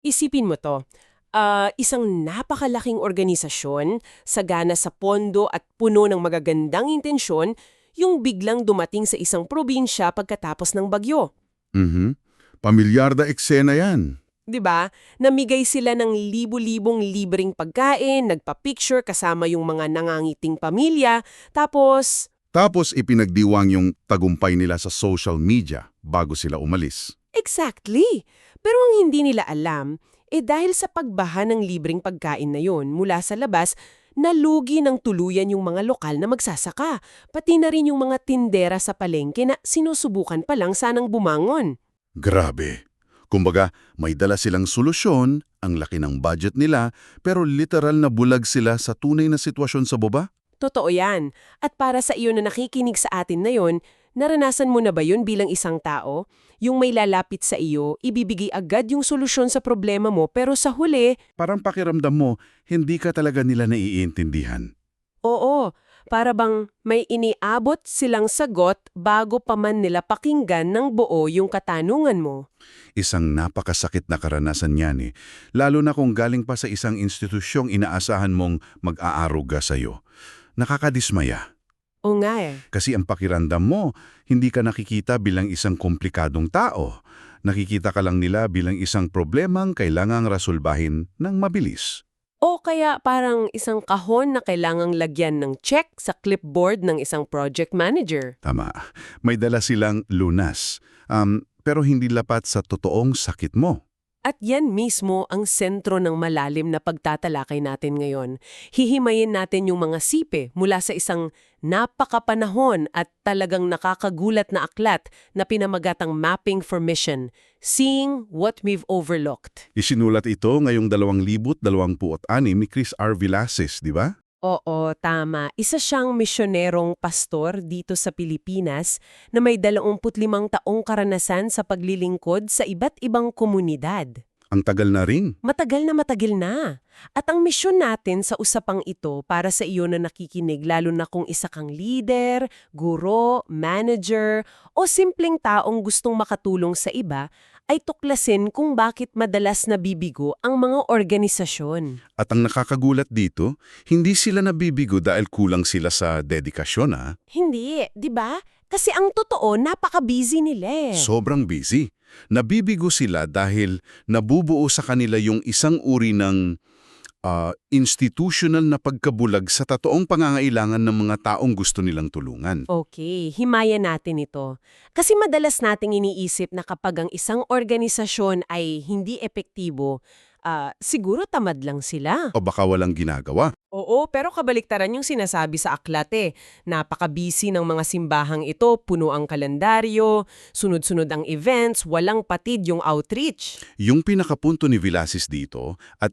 Isipin mo to, isang napakalaking organisasyon, sagana sa pondo at puno ng magagandang intensyon, yung biglang dumating sa isang probinsya pagkatapos ng bagyo. Mhm. Pamilyar na eksena yan. 'Di ba? Namigay sila ng libu-libong libreng pagkain, nagpa-picture kasama yung mga nangangiting pamilya, tapos Tapos ipinagdiwang yung tagumpay nila sa social media bago sila umalis. exactly! Pero ang hindi nila alam, dahil sa pagbaha ng libreng pagkain na yon mula sa labas, nalugi ng tuluyan yung mga lokal na magsasaka, pati na rin yung mga tindera sa palengke na sinusubukan pa lang sanang bumangon. Grabe. Kumbaga, may dala silang solusyon, ang laki ng budget nila, pero literal na bulag sila sa tunay na sitwasyon sa baba? Totoo yan. At para sa iyo na nakikinig sa atin na yon, naranasan mo na ba yun bilang isang tao? Yung may lalapit sa iyo, ibibigay agad yung solusyon sa problema mo, pero sa huli, Parang pakiramdam mo, hindi ka talaga nila naiintindihan. oo, para bang may iniabot silang sagot bago pa man nila pakinggan ng buo yung katanungan mo. Isang napakasakit na karanasan yan eh. Lalo na kung galing pa sa isang institusyong inaasahan mong mag-aaruga sa'yo. Nakakadismaya. O nga eh. Kasi ang pakiramdam mo, hindi ka nakikita bilang isang komplikadong tao. Nakikita ka lang nila bilang isang problemang kailangang rasulbahin ng mabilis. O kaya parang isang kahon na kailangang lagyan ng check sa clipboard ng isang project manager. Tama. May dala silang lunas. Pero hindi lapat sa totoong sakit mo. At yan mismo ang sentro ng malalim na pagtatalakay natin ngayon. Hihimayin natin yung mga sipe mula sa isang napakapanahon at talagang nakakagulat na aklat na pinamagatang Mapping for Mission, Seeing What We've Overlooked. Isinulat ito ngayong 2026 ni Chris R. Villasis, di ba? Oo, tama. Isa siyang misyonerong pastor dito sa Pilipinas na may 25 taong karanasan sa paglilingkod sa iba't ibang komunidad. Ang tagal na rin. Matagal na matagal na. At ang misyon natin sa usapang ito para sa iyo na nakikinig lalo na kung isa kang leader, guro, manager o simpleng taong gustong makatulong sa iba ay tuklasin kung bakit madalas nabibigo ang mga organisasyon. At ang nakakagulat dito, hindi sila nabibigo dahil kulang sila sa dedikasyon Hindi, 'di ba? Kasi ang totoo, napaka-busy nila eh. Sobrang busy. Nabibigo sila dahil nabubuo sa kanila yung isang uri ng institutional na pagkabulag sa totoong pangangailangan ng mga taong gusto nilang tulungan. Okay, himayan natin ito. Kasi madalas nating iniisip na kapag ang isang organisasyon ay hindi epektibo, siguro tamad lang sila. O baka walang ginagawa. Oo, pero kabaliktaran yung sinasabi sa aklat eh. Napaka-busy ng mga simbahang ito, puno ang kalendaryo, sunod-sunod ang events, walang patid yung outreach. Yung pinakapunto ni Villasis dito, at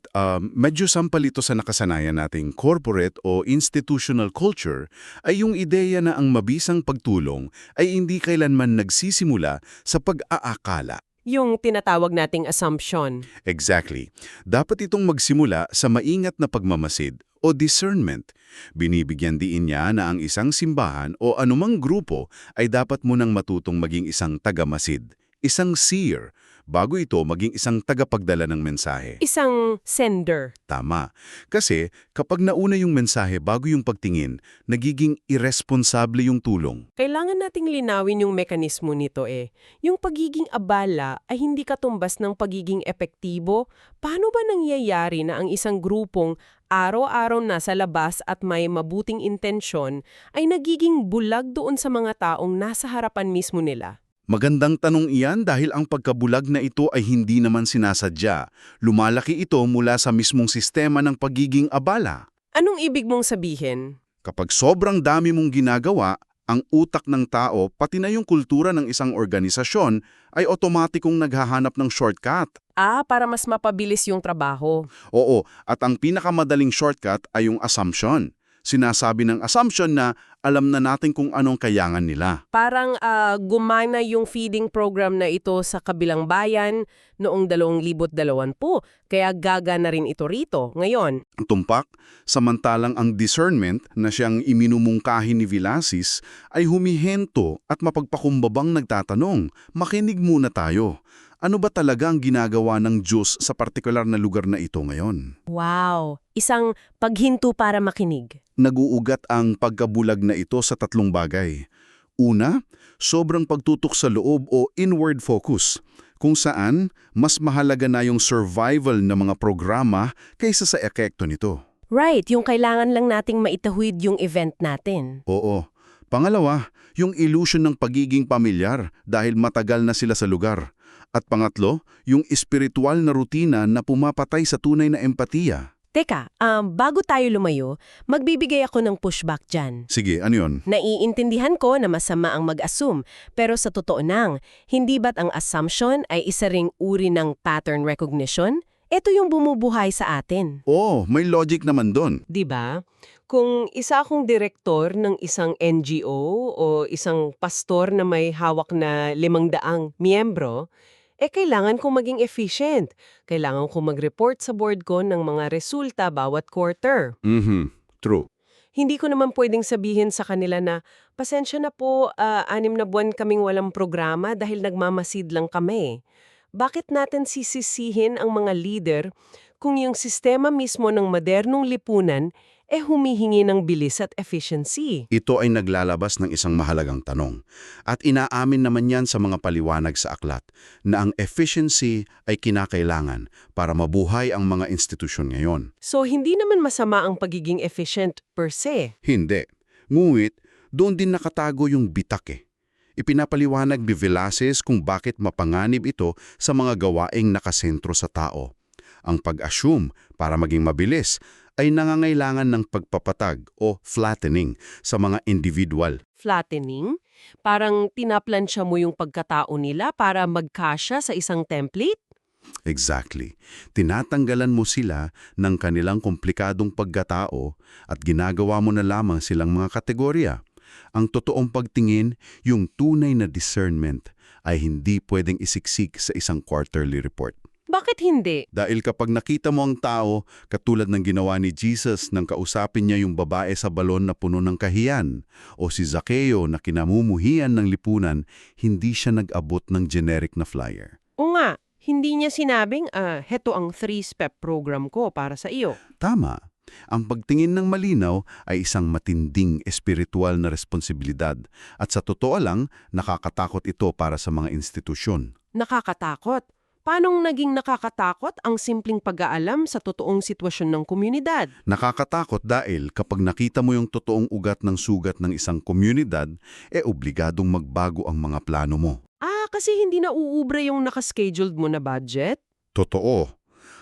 medyo sampal ito sa nakasanayan nating corporate o institutional culture, ay yung ideya na ang mabisang pagtulong ay hindi kailanman nagsisimula sa pag-aakala. Yung tinatawag nating assumption. Exactly. Dapat itong magsimula sa maingat na pagmamasid o discernment. Binibigyan diin niya na ang isang simbahan o anumang grupo ay dapat munang matutong maging isang tagamasid, isang seer, bago ito maging isang tagapagdala ng mensahe. Isang sender. Tama. Kasi kapag nauna yung mensahe bago yung pagtingin, nagiging irresponsable yung tulong. Kailangan nating linawin yung mekanismo nito eh. Yung pagiging abala ay hindi katumbas ng pagiging epektibo. Paano ba nangyayari na ang isang grupong araw-araw nasa labas at may mabuting intensyon ay nagiging bulag doon sa mga taong nasa harapan mismo nila? Magandang tanong iyan dahil ang pagkabulag na ito ay hindi naman sinasadya. Lumalaki ito mula sa mismong sistema ng pagiging abala. Anong ibig mong sabihin? Kapag sobrang dami mong ginagawa, ang utak ng tao, pati na yung kultura ng isang organisasyon, ay otomatikong naghahanap ng shortcut. Para mas mapabilis yung trabaho. Oo, at ang pinakamadaling shortcut ay yung assumption. Sinasabi ng assumption na alam na natin kung anong kayangan nila. Parang gumana yung feeding program na ito sa kabilang bayan noong 2020, kaya gagana rin ito rito ngayon. Ang tumpak, samantalang ang discernment na siyang iminumungkahi ni Villasis ay humihento at mapagpakumbabang nagtatanong, makinig muna tayo. Ano ba talaga ang ginagawa ng Diyos sa partikular na lugar na ito ngayon? Wow! Isang paghinto para makinig. Naguugat ang pagkabulag na ito sa tatlong bagay. Una, sobrang pagtutok sa loob o inward focus, kung saan mas mahalaga na yung survival ng mga programa kaysa sa epekto nito. Right, yung kailangan lang nating maitahwid yung event natin. Oo. Pangalawa, yung illusion ng pagiging pamilyar dahil matagal na sila sa lugar. At pangatlo, yung espiritual na rutina na pumapatay sa tunay na empatiya. Teka, bago tayo lumayo, magbibigay ako ng pushback dyan. Sige, ano yun? Naiintindihan ko na masama ang mag-assume, pero sa totoo nang, hindi ba't ang assumption ay isa ring uri ng pattern recognition? Ito yung bumubuhay sa atin. Oo, may logic naman doon. 'Di ba? Kung isa akong direktor ng isang NGO o isang pastor na may hawak na 500 miyembro, kailangan kong maging efficient. Kailangan kong mag-report sa board ko ng mga resulta bawat quarter. True. Hindi ko naman pwedeng sabihin sa kanila na, pasensya na po, 6 na buwan kaming walang programa dahil nagmamasid lang kami. Bakit natin sisisihin ang mga leader kung yung sistema mismo ng modernong lipunan humihingi ng bilis at efficiency? Ito ay naglalabas ng isang mahalagang tanong. At inaamin naman yan sa mga paliwanag sa aklat na ang efficiency ay kinakailangan para mabuhay ang mga institusyon ngayon. So, hindi naman masama ang pagiging efficient per se. Hindi. Ngunit, doon din nakatago yung bitak eh. Ipinapaliwanag ni Velasquez kung bakit mapanganib ito sa mga gawaing nakasentro sa tao. Ang pag-assume para maging mabilis ay nangangailangan ng pagpapatag o flattening sa mga individual. Flattening? Parang tinaplansya mo yung pagkatao nila para magkasya sa isang template? Exactly. Tinatanggalan mo sila ng kanilang komplikadong pagkatao at ginagawa mo na lamang silang mga kategorya. Ang totoong pagtingin, yung tunay na discernment, ay hindi pwedeng isiksik sa isang quarterly report. Bakit hindi? Dahil kapag nakita mo ang tao, katulad ng ginawa ni Jesus nang kausapin niya yung babae sa balon na puno ng kahiyan, o si Zaccheo na kinamumuhian ng lipunan, hindi siya nag-abot ng generic na flyer. O nga, hindi niya sinabing, heto ang 3-step program ko para sa iyo. Tama. Ang pagtingin ng malinaw ay isang matinding espiritual na responsibilidad at sa totoo lang, nakakatakot ito para sa mga institusyon. Nakakatakot? Paanong naging nakakatakot ang simpleng pag-aalam sa totoong sitwasyon ng komunidad? Nakakatakot dahil kapag nakita mo yung totoong ugat ng sugat ng isang komunidad, obligadong magbago ang mga plano mo. Kasi hindi na uubre yung nakascheduled mo na budget? Totoo.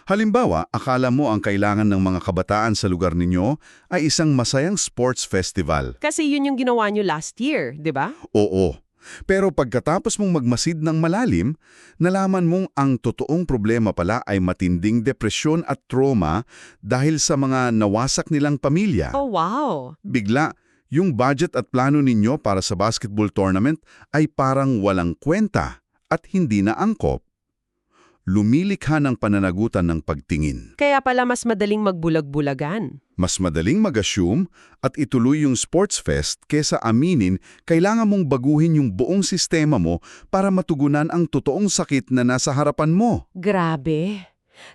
Halimbawa, akala mo ang kailangan ng mga kabataan sa lugar ninyo ay isang masayang sports festival. Kasi yun yung ginawa nyo last year, di ba? Oo. Pero pagkatapos mong magmasid ng malalim, nalaman mong ang totoong problema pala ay matinding depresyon at trauma dahil sa mga nawasak nilang pamilya. Oh, wow! Bigla, yung budget at plano ninyo para sa basketball tournament ay parang walang kwenta at hindi na angkop. Lumilikha ng pananagutan ng pagtingin. Kaya pala mas madaling magbulag-bulagan. Mas madaling mag-assume at ituloy yung sports fest kesa aminin kailangan mong baguhin yung buong sistema mo para matugunan ang totoong sakit na nasa harapan mo. Grabe.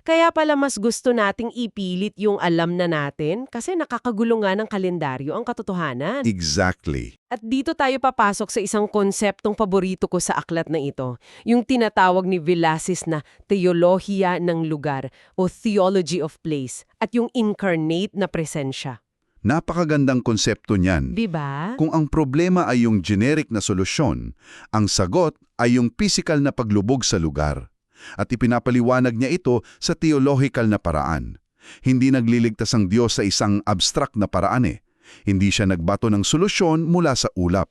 Kaya pala mas gusto nating ipilit yung alam na natin kasi nakakagulo nga ng kalendaryo ang katotohanan. Exactly. At dito tayo papasok sa isang konseptong paborito ko sa aklat na ito, yung tinatawag ni Velasquez na teolohiya ng lugar o theology of place at yung incarnate na presensya. Napakagandang konsepto niyan. Diba? Kung ang problema ay yung generic na solusyon, ang sagot ay yung physical na paglubog sa lugar. At ipinapaliwanag niya ito sa theological na paraan. Hindi nagliligtas ang Diyos sa isang abstract na paraan Hindi siya nagbato ng solusyon mula sa ulap.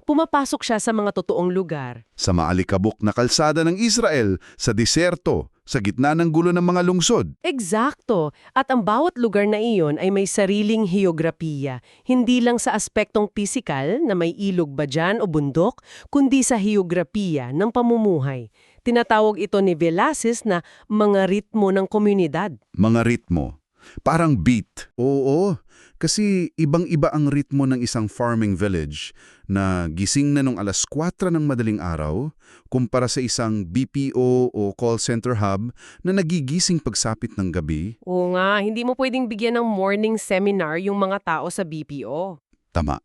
Pumapasok siya sa mga totoong lugar. Sa maalikabok na kalsada ng Israel, sa diserto, sa gitna ng gulo ng mga lungsod. Eksakto. At ang bawat lugar na iyon ay may sariling heograpiya. Hindi lang sa aspektong pisikal na may ilog ba dyan o bundok, kundi sa heograpiya ng pamumuhay. Tinatawag ito ni Velasquez na mga ritmo ng komunidad. Mga ritmo. Parang beat. Oo, kasi ibang-iba ang ritmo ng isang farming village na gising na nung 4:00 ng madaling araw kumpara sa isang BPO o call center hub na nagigising pagsapit ng gabi. Oo nga, hindi mo pwedeng bigyan ng morning seminar yung mga tao sa BPO. Tama.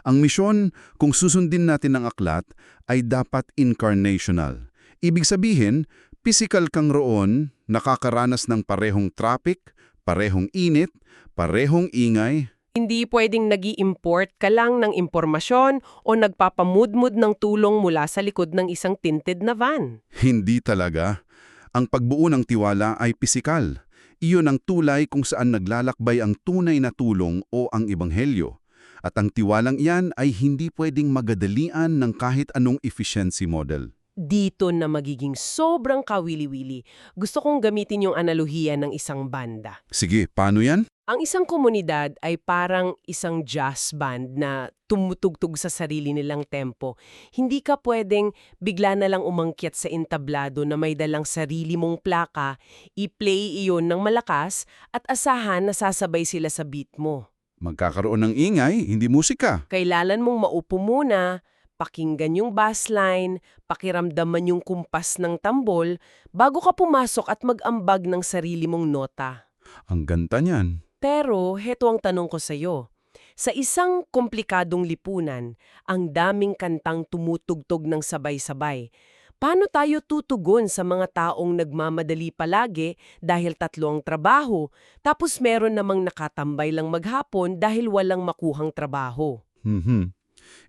Ang misyon, kung susundin natin ang aklat, ay dapat incarnational. Ibig sabihin, physical kang roon, nakakaranas ng parehong traffic, parehong init, parehong ingay. Hindi pwedeng nag-i-import ka lang ng impormasyon o nagpapamudmud ng tulong mula sa likod ng isang tinted na van. Hindi talaga. Ang pagbuo ng tiwala ay pisikal. Iyon ang tulay kung saan naglalakbay ang tunay na tulong o ang ebanghelyo. At ang tiwalang iyan ay hindi pwedeng magadalian ng kahit anong efficiency model. Dito na magiging sobrang kawili-wili. Gusto kong gamitin yung analohiya ng isang banda. Sige, paano yan? Ang isang komunidad ay parang isang jazz band na tumutugtog sa sarili nilang tempo. Hindi ka pwedeng bigla na lang umangkyat sa entablado na may dalang sarili mong plaka, i-play iyon ng malakas at asahan na sasabay sila sa beat mo. Magkakaroon ng ingay, hindi musika. Kailangan mong maupo muna, pakinggan yung bassline, pakiramdaman yung kumpas ng tambol, bago ka pumasok at mag-ambag ng sarili mong nota. Ang ganda niyan. Pero heto ang tanong ko sa'yo. Sa isang komplikadong lipunan, ang daming kantang tumutugtog ng sabay-sabay. Paano tayo tutugon sa mga taong nagmamadali palagi dahil 3 ang trabaho, tapos meron namang nakatambay lang maghapon dahil walang makuhang trabaho?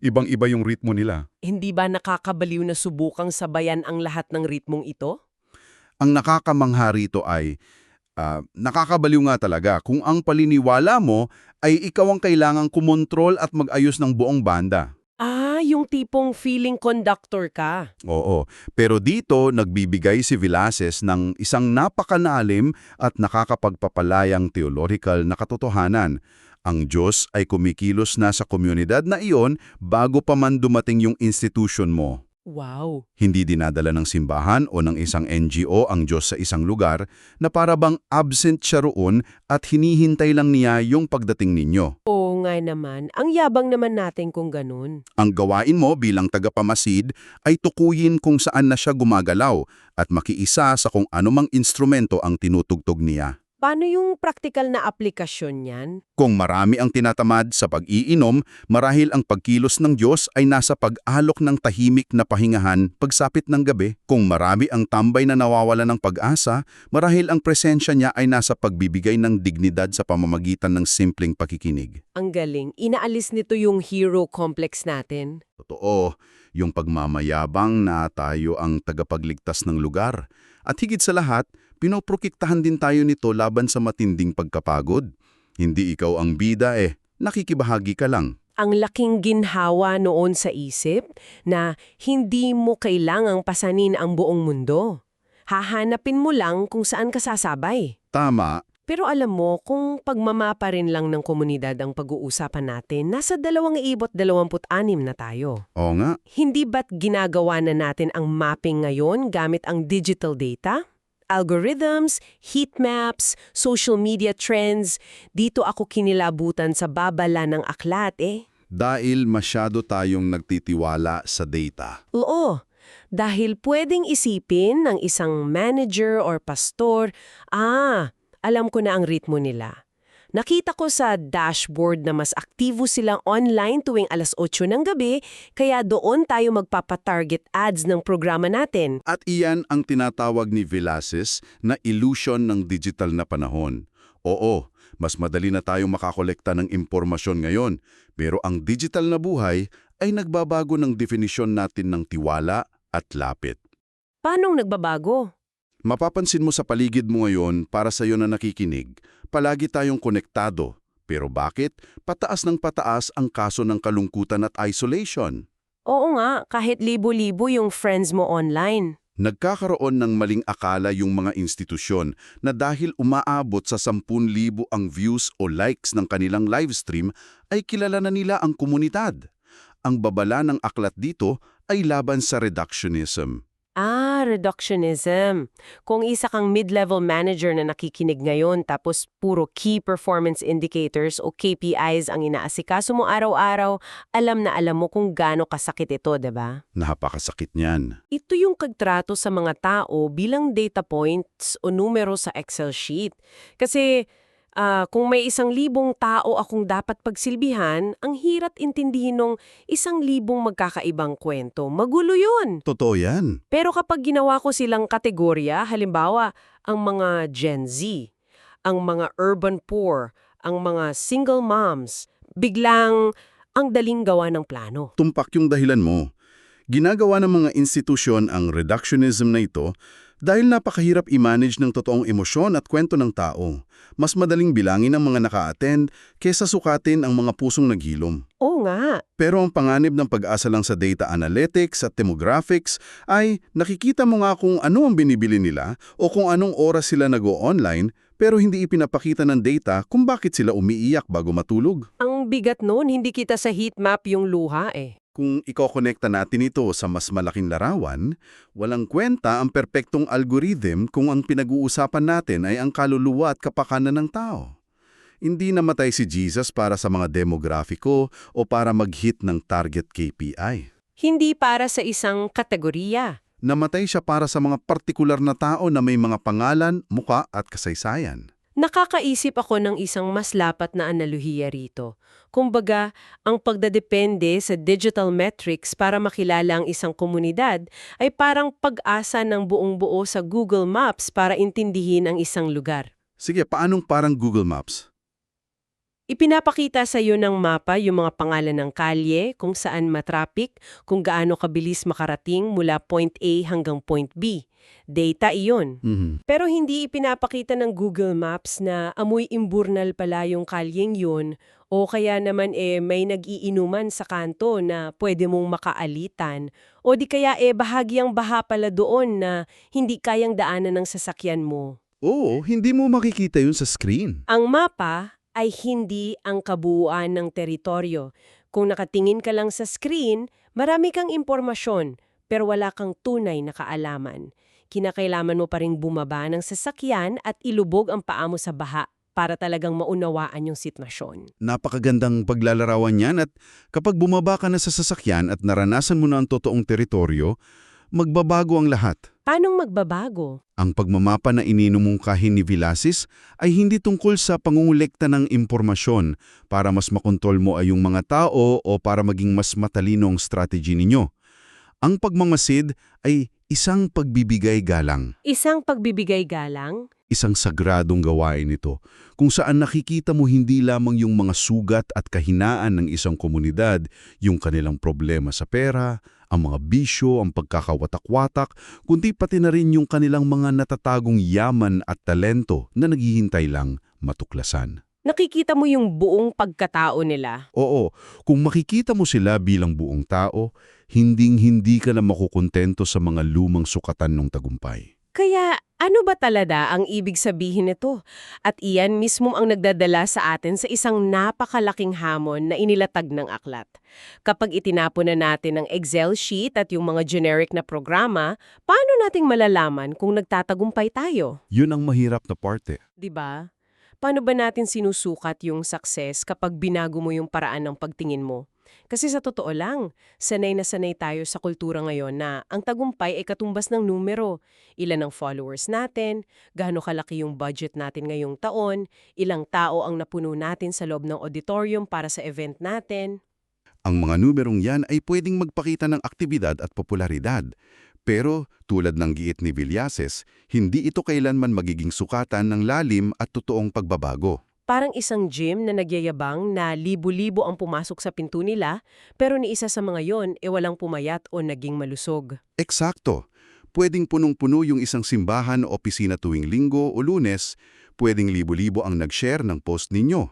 Ibang-iba yung ritmo nila. Hindi ba nakakabaliw na subukang sabayan ang lahat ng ritmong ito? Ang nakakamangha rito ay, nakakabaliw nga talaga kung ang paliniwala mo ay ikaw ang kailangang kumontrol at mag-ayos ng buong banda. Yung tipong feeling conductor ka. Oo, pero dito nagbibigay si Villases ng isang napakalalim at nakakapagpapalayang theological na katotohanan. Ang Diyos ay kumikilos na sa komunidad na iyon bago pa man dumating yung institution mo. Wow! Hindi dinadala ng simbahan o ng isang NGO ang Diyos sa isang lugar na para bang absent siya roon at hinihintay lang niya yung pagdating ninyo. Oo nga naman. Ang yabang naman natin kung ganun. Ang gawain mo bilang tagapamasid ay tukuyin kung saan na siya gumagalaw at makiisa sa kung anumang instrumento ang tinutugtog niya. Paano yung praktikal na aplikasyon niyan? Kung marami ang tinatamad sa pag-iinom, marahil ang pagkilos ng Diyos ay nasa pag-alok ng tahimik na pahingahan pagsapit ng gabi. Kung marami ang tambay na nawawala ng pag-asa, marahil ang presensya niya ay nasa pagbibigay ng dignidad sa pamamagitan ng simpleng pakikinig. Ang galing. Inaalis nito yung hero complex natin. Totoo, yung pagmamayabang na tayo ang tagapagligtas ng lugar. At higit sa lahat, pinoprokiktahan din tayo nito laban sa matinding pagkapagod. Hindi ikaw ang bida nakikibahagi ka lang. Ang laking ginhawa noon sa isip na hindi mo kailangang pasanin ang buong mundo. Hahanapin mo lang kung saan ka sasabay. Tama, Pero alam mo, kung pagmamapa rin lang ng komunidad ang pag-uusapan natin, nasa 226 na tayo. oo nga. Hindi ba't ginagawa na natin ang mapping ngayon gamit ang digital data? Algorithms, heat maps, social media trends, dito ako kinilabutan sa babala ng aklat Dahil masyado tayong nagtitiwala sa data. Oo, dahil pwedeng isipin ng isang manager or pastor, alam ko na ang ritmo nila. Nakita ko sa dashboard na mas aktibo silang online tuwing 8:00 ng gabi, kaya doon tayo magpapatarget ads ng programa natin. At iyan ang tinatawag ni Villases na illusion ng digital na panahon. Oo, mas madali na tayong makakolekta ng impormasyon ngayon, pero ang digital na buhay ay nagbabago ng definisyon natin ng tiwala at lapit. Paanong nagbabago? Mapapansin mo sa paligid mo ngayon para sa iyo na nakikinig, palagi tayong konektado. Pero bakit? Pataas ng pataas ang kaso ng kalungkutan at isolation. Oo nga, kahit libo-libo yung friends mo online. Nagkakaroon ng maling akala yung mga institusyon na dahil umaabot sa 10,000 ang views o likes ng kanilang livestream ay kilala na nila ang komunidad. Ang babala ng aklat dito ay laban sa reductionism. reductionism. Kung isa kang mid-level manager na nakikinig ngayon tapos puro Key Performance Indicators o KPIs ang inaasikaso mo araw-araw, alam na alam mo kung gaano kasakit ito, 'di ba? Napakasakit niyan. Ito yung kagtrato sa mga tao bilang data points o numero sa Excel sheet. Kasi kung may 1,000 tao akong dapat pagsilbihan, ang hirap intindihin ng 1,000 magkakaibang kwento. Magulo yun. Totoo yan. Pero kapag ginawa ko silang kategorya, halimbawa, ang mga Gen Z, ang mga urban poor, ang mga single moms, biglang ang daling gawa ng plano. Tumpak yung dahilan mo. Ginagawa ng mga institusyon ang reductionism na ito dahil napakahirap i-manage ng totoong emosyon at kwento ng tao. Mas madaling bilangin ang mga naka-attend kesa sukatin ang mga pusong naghilom. Oo nga. Pero ang panganib ng pag-asa lang sa data analytics at demographics ay nakikita mo nga kung ano ang binibili nila o kung anong oras sila nag-o-online pero hindi ipinapakita ng data kung bakit sila umiiyak bago matulog. Ang bigat noon, hindi kita sa heat map yung luha eh. Kung ikokonekta natin ito sa mas malaking larawan, walang kwenta ang perpektong algorithm kung ang pinag-uusapan natin ay ang kaluluwa at kapakanan ng tao. Hindi namatay si Jesus para sa mga demografiko o para mag-hit ng target KPI. Hindi para sa isang kategorya. Namatay siya para sa mga partikular na tao na may mga pangalan, muka at kasaysayan. Nakakaisip ako ng isang mas lapat na analohiya rito. Kumbaga, ang pagdadepende sa digital metrics para makilala ang isang komunidad ay parang pag-asa ng buong-buo sa Google Maps para intindihin ang isang lugar. Sige, paanong parang Google Maps? Ipinapakita sa iyo ng mapa yung mga pangalan ng kalye, kung saan matraffic, kung gaano kabilis makarating mula point A hanggang point B. Data iyon. Pero hindi ipinapakita ng Google Maps na amoy imburnal pala yung kalyeng yun o kaya naman may nag-iinuman sa kanto na pwede mong makaalitan o di kaya bahagyang baha pala doon na hindi kayang daanan ng sasakyan mo. Oo, hindi mo makikita yun sa screen. Ang mapa ay hindi ang kabuuan ng teritoryo. Kung nakatingin ka lang sa screen, marami kang impormasyon pero wala kang tunay na kaalaman. Kinakailangan mo pa ring bumaba ng sasakyan at ilubog ang paa mo sa baha para talagang maunawaan yung sitwasyon. Napakagandang paglalarawan yan at kapag bumaba ka na sa sasakyan at naranasan mo na ang totoong teritoryo, magbabago ang lahat. Paanong magbabago? Ang pagmamapa na ininumungkahi ni Villasis ay hindi tungkol sa pangungulekta ng impormasyon para mas makontrol mo ay yung mga tao o para maging mas matalino ang strategy ninyo. Ang pagmamasid ay isang pagbibigay galang. Isang pagbibigay galang? Isang sagradong gawain ito, kung saan nakikita mo hindi lamang yung mga sugat at kahinaan ng isang komunidad, yung kanilang problema sa pera, ang mga bisyo, ang pagkakawatak-watak, kundi pati na rin yung kanilang mga natatagong yaman at talento na naghihintay lang matuklasan. Nakikita mo yung buong pagkatao nila. Oo, kung makikita mo sila bilang buong tao, hinding-hindi ka na makukontento sa mga lumang sukatan ng tagumpay. Kaya ano ba talaga ang ibig sabihin nito? At iyan mismo ang nagdadala sa atin sa isang napakalaking hamon na inilatag ng aklat. Kapag itinapon na natin ang Excel sheet at yung mga generic na programa, paano nating malalaman kung nagtatagumpay tayo? Yun ang mahirap na parte. 'Di ba? Paano ba natin sinusukat yung success kapag binago mo yung paraan ng pagtingin mo? Kasi sa totoo lang, sanay na sanay tayo sa kultura ngayon na ang tagumpay ay katumbas ng numero. Ilan ang followers natin, gaano kalaki yung budget natin ngayong taon, ilang tao ang napuno natin sa loob ng auditorium para sa event natin. Ang mga numerong yan ay pwedeng magpakita ng aktibidad at popularidad. Pero tulad ng giit ni Villasis, hindi ito kailanman magiging sukatan ng lalim at totoong pagbabago. Parang isang gym na nagyayabang na libo-libo ang pumasok sa pinto nila, pero ni isa sa mga yon walang pumayat o naging malusog. Eksakto. Pwedeng punong-puno yung isang simbahan o opisina tuwing Linggo o Lunes, pwedeng libo-libo ang nag-share ng post ninyo.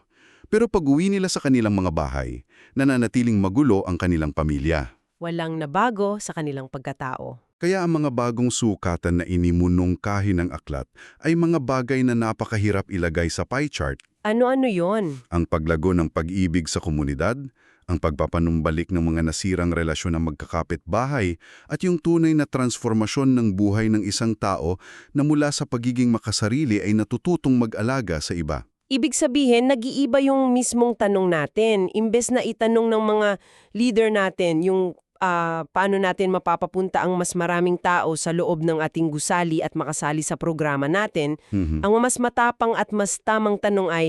Pero pag-uwi nila sa kanilang mga bahay, nananatiling magulo ang kanilang pamilya. Walang nabago sa kanilang pagkatao. Kaya ang mga bagong sukatan na inimunongkahi ng aklat ay mga bagay na napakahirap ilagay sa pie chart. Ano-ano yon? Ang paglago ng pag-ibig sa komunidad, Ang pagpapanumbalik ng mga nasirang relasyon ng magkakapit-bahay at yung tunay na transformasyon ng buhay ng isang tao na mula sa pagiging makasarili ay natututong mag-alaga sa iba. Ibig sabihin, nag-iiba yung mismong tanong natin. Imbes na itanong ng mga leader natin yung paano natin mapapapunta ang mas maraming tao sa loob ng ating gusali at makasali sa programa natin, ang mas matapang at mas tamang tanong ay,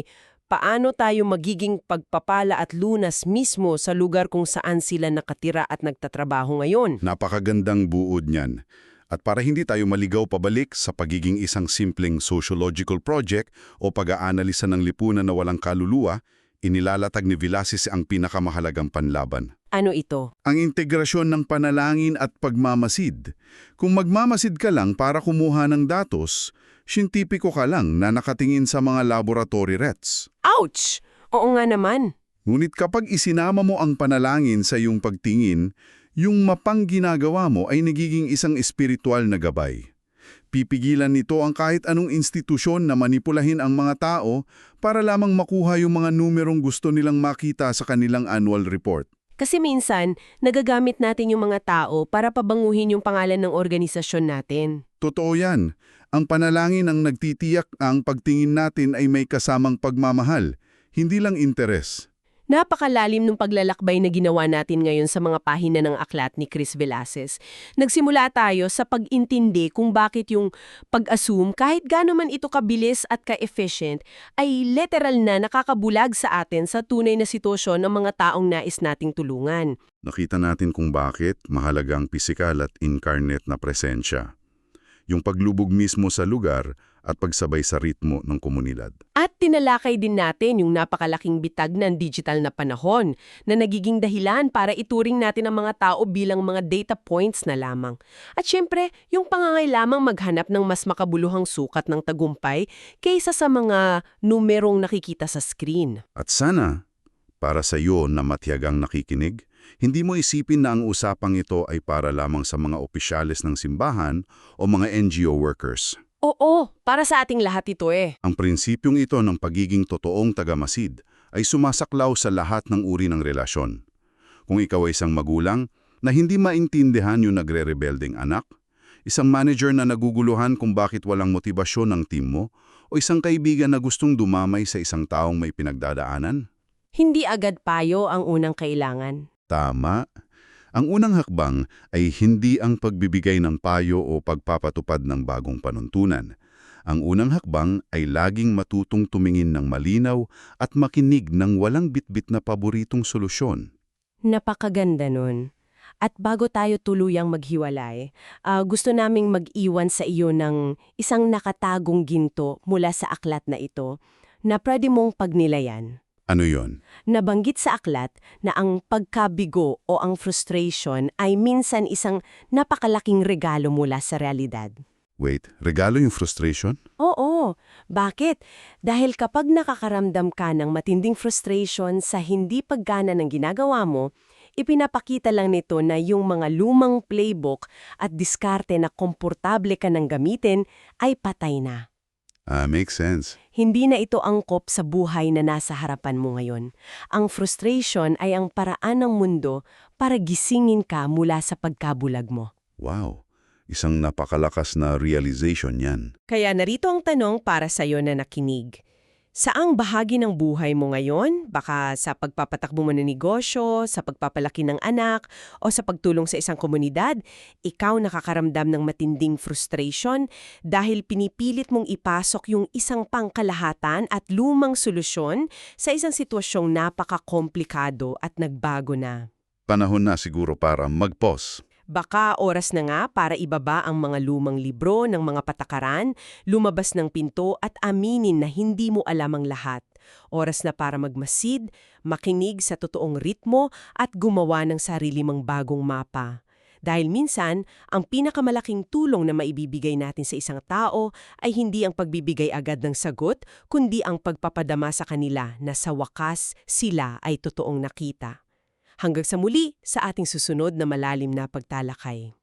paano tayo magiging pagpapala at lunas mismo sa lugar kung saan sila nakatira at nagtatrabaho ngayon? Napakagandang buod niyan. At para hindi tayo maligaw pabalik sa pagiging isang simpleng sociological project o pag-aanalisa ng lipunan na walang kaluluwa, inilalatag ni Villacis ang pinakamahalagang panlaban. Ano ito? Ang integrasyon ng panalangin at pagmamasid. Kung magmamasid ka lang para kumuha ng datos, siyentipiko ka lang na nakatingin sa mga laboratory rats. Ouch! Oo nga naman. Ngunit kapag isinama mo ang panalangin sa iyong pagtingin, yung mapang ginagawa mo ay nagiging isang espiritual na gabay. Pipigilan nito ang kahit anong institusyon na manipulahin ang mga tao para lamang makuha yung mga numerong gusto nilang makita sa kanilang annual report. Kasi minsan, nagagamit natin yung mga tao para pabanguhin yung pangalan ng organisasyon natin. Totoo yan. Ang panalangin ang nagtitiyak ang pagtingin natin ay may kasamang pagmamahal, hindi lang interes. Napakalalim ng paglalakbay na ginawa natin ngayon sa mga pahina ng aklat ni Chris Villacis. Nagsimula tayo sa pag-intindi kung bakit yung pag-assume kahit gaano man ito kabilis at ka-efficient ay literal na nakakabulag sa atin sa tunay na sitwasyon ng mga taong nais nating tulungan. Nakita natin kung bakit mahalaga ang pisikal at incarnate na presensya. Yung paglubog mismo sa lugar at pagsabay sa ritmo ng komunidad. At tinalakay din natin yung napakalaking bitag ng digital na panahon na nagiging dahilan para ituring natin ang mga tao bilang mga data points na lamang. At syempre, yung pangangailamang maghanap ng mas makabuluhang sukat ng tagumpay kaysa sa mga numerong nakikita sa screen. At sana, para sa iyo na matiyagang nakikinig, hindi mo isipin na ang usapang ito ay para lamang sa mga opisyales ng simbahan o mga NGO workers. Oo, para sa ating lahat ito eh. Ang prinsipyong ito ng pagiging totoong tagamasid ay sumasaklaw sa lahat ng uri ng relasyon. Kung ikaw ay isang magulang na hindi maintindihan yung nagre-rebelding anak, isang manager na naguguluhan kung bakit walang motibasyon ng team mo, o isang kaibigan na gustong dumamay sa isang taong may pinagdadaanan, Hindi agad payo ang unang kailangan. tama. Ang unang hakbang ay hindi ang pagbibigay ng payo o pagpapatupad ng bagong panuntunan. Ang unang hakbang ay laging matutong tumingin ng malinaw at makinig ng walang bitbit na paboritong solusyon. Napakaganda nun. At bago tayo tuluyang maghiwalay, gusto naming mag-iwan sa iyo ng isang nakatagong ginto mula sa aklat na ito na pwede mong pagnilayan. Ano yon? Nabanggit sa aklat na ang pagkabigo o ang frustration ay minsan isang napakalaking regalo mula sa realidad. Wait, regalo yung frustration? Oo. Bakit? Dahil kapag nakakaramdam ka ng matinding frustration sa hindi paggana ng ginagawa mo, ipinapakita lang nito na yung mga lumang playbook at diskarte na komportable ka nang gamitin ay patay na. Makes sense. Hindi na ito angkop sa buhay na nasa harapan mo ngayon. Ang frustration ay ang paraan ng mundo para gisingin ka mula sa pagkabulag mo. Wow, isang napakalakas na realization yan. Kaya narito ang tanong para sa iyo na nakinig. Saang bahagi ng buhay mo ngayon, baka sa pagpapatakbo mo ng negosyo, sa pagpapalaki ng anak, o sa pagtulong sa isang komunidad, ikaw nakakaramdam ng matinding frustration dahil pinipilit mong ipasok yung isang pangkalahatan at lumang solusyon sa isang sitwasyong napaka-komplikado at nagbago na. Panahon na siguro para mag-pause. Baka oras na nga para ibaba ang mga lumang libro ng mga patakaran, lumabas ng pinto at aminin na hindi mo alam ang lahat. Oras na para magmasid, makinig sa totoong ritmo at gumawa ng sarili mong bagong mapa. Dahil minsan, ang pinakamalaking tulong na maibibigay natin sa isang tao ay hindi ang pagbibigay agad ng sagot, kundi ang pagpapadama sa kanila na sa wakas sila ay totoong nakita. Hanggang sa muli sa ating susunod na malalim na pagtalakay.